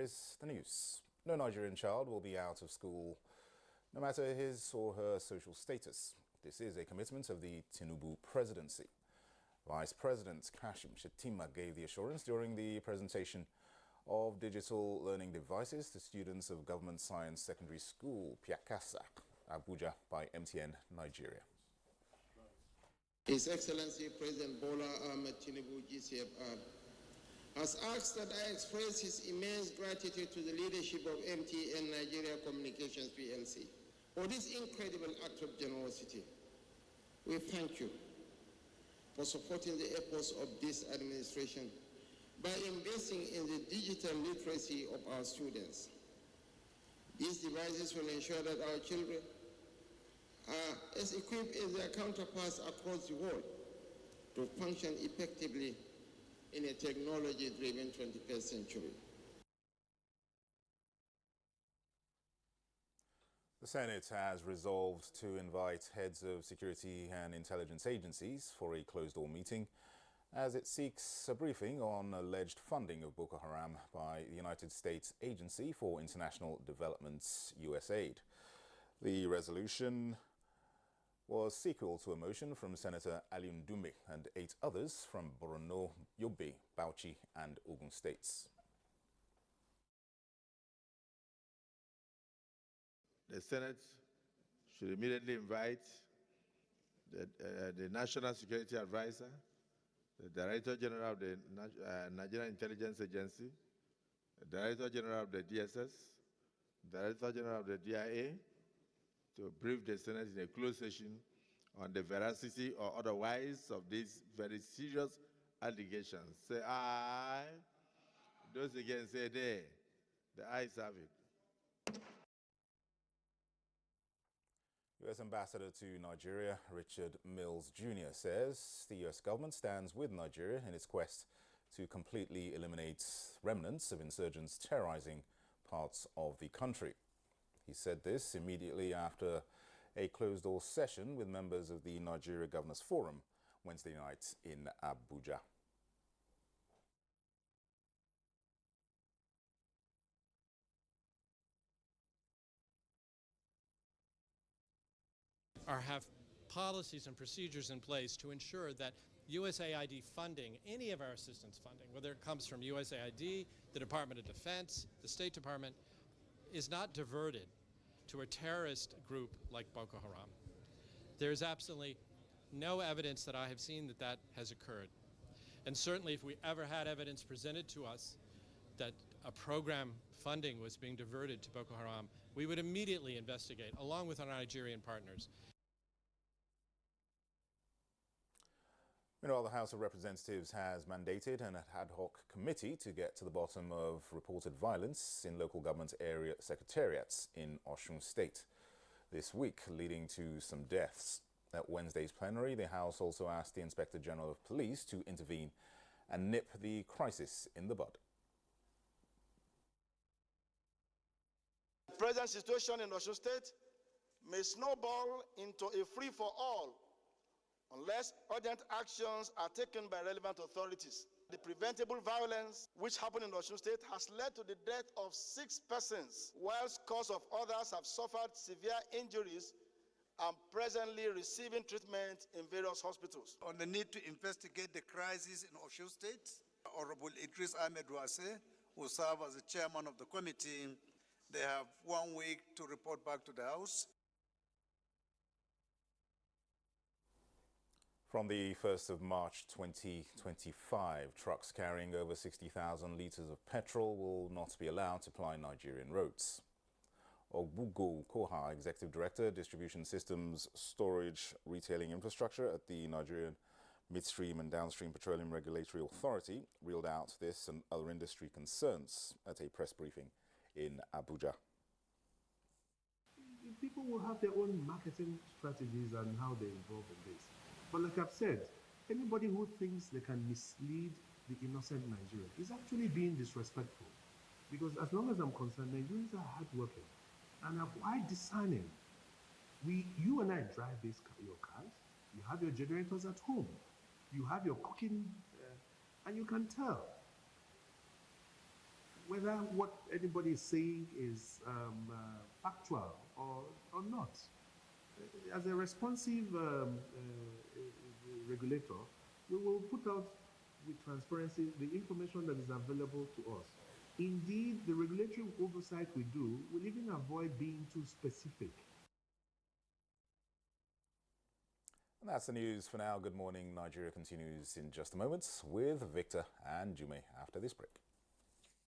Here's the news. No Nigerian child will be out of school, no matter his or her social status. This is a commitment of the Tinubu presidency. Vice President Kashim Shettima gave the assurance during the presentation of digital learning devices to students of Government Science Secondary School, Piakasa, Abuja, by NTA, Nigeria. His Excellency President Bola Ahmed Tinubu, GCFR, has asked that I express his immense gratitude to the leadership of NTA Nigeria Communications PLC for this incredible act of generosity. We thank you for supporting the efforts of this administration by investing in the digital literacy of our students. These devices will ensure that our children are as equipped as their counterparts across the world to function effectively in a technology-driven 21st century. The Senate has resolved to invite heads of security and intelligence agencies for a closed-door meeting as it seeks a briefing on alleged funding of Boko Haram by the United States Agency for International Development, USAID. The resolution was sequel to a motion from Senator Ali Ndume and 8 others from Borno, Yobe, Bauchi and Ogun states. The Senate should immediately invite the National Security Advisor, the Director General of the Nigerian Intelligence Agency, the Director General of the DSS, Director General of the DIA, to brief the Senate in a closed session on the veracity or otherwise of these very serious allegations. Say aye. Those against say nay. The ayes have it. U.S. Ambassador to Nigeria, Richard Mills Jr., says the U.S. government stands with Nigeria in its quest to completely eliminate remnants of insurgents terrorizing parts of the country. He said this immediately after a closed-door session with members of the Nigeria Governors Forum Wednesday night in Abuja. Have policies and procedures in place to ensure that USAID funding, any of our assistance funding, whether it comes from USAID, the Department of Defense, the State Department, is not diverted to a terrorist group like Boko Haram. There is absolutely no evidence that I have seen that that has occurred. And certainly if we ever had evidence presented to us that a program funding was being diverted to Boko Haram, we would immediately investigate, along with our Nigerian partners. Meanwhile, the House of Representatives has mandated an ad hoc committee to get to the bottom of reported violence in local government area secretariats in Osun State this week, leading to some deaths. At Wednesday's plenary, the House also asked the Inspector General of Police to intervene and nip the crisis in the bud. The present situation in Osun State may snowball into a free-for-all unless urgent actions are taken by relevant authorities. The preventable violence which happened in Osun State has led to the death of 6 persons, while scores of others have suffered severe injuries and presently receiving treatment in various hospitals. On the need to investigate the crisis in Osun State, Honorable Idris Ahmed Wase, who serve as the chairman of the committee, they have 1 week to report back to the House. From the 1st of March 2025, trucks carrying over 60,000 litres of petrol will not be allowed to ply Nigerian roads. Ogbugo Koha, Executive Director, Distribution Systems, Storage, Retailing Infrastructure at the Nigerian Midstream and Downstream Petroleum Regulatory Authority, reeled out this and other industry concerns at a press briefing in Abuja. People will have their own marketing strategies and how they involve in this. But like I've said, anybody who thinks they can mislead the innocent Nigerian is actually being disrespectful. Because as long as I'm concerned, Nigerians are hardworking and are quite discerning. You and I drive your cars, you have your generators at home, you have your cooking, and you can tell. whether what anybody is saying is factual or not. As a responsive regulator, we will put out with transparency the information that is available to us. Indeed, the regulatory oversight we do will even avoid being too specific. And that's the news for now. Good morning. Nigeria continues in just a moment with Victor and Jume after this break.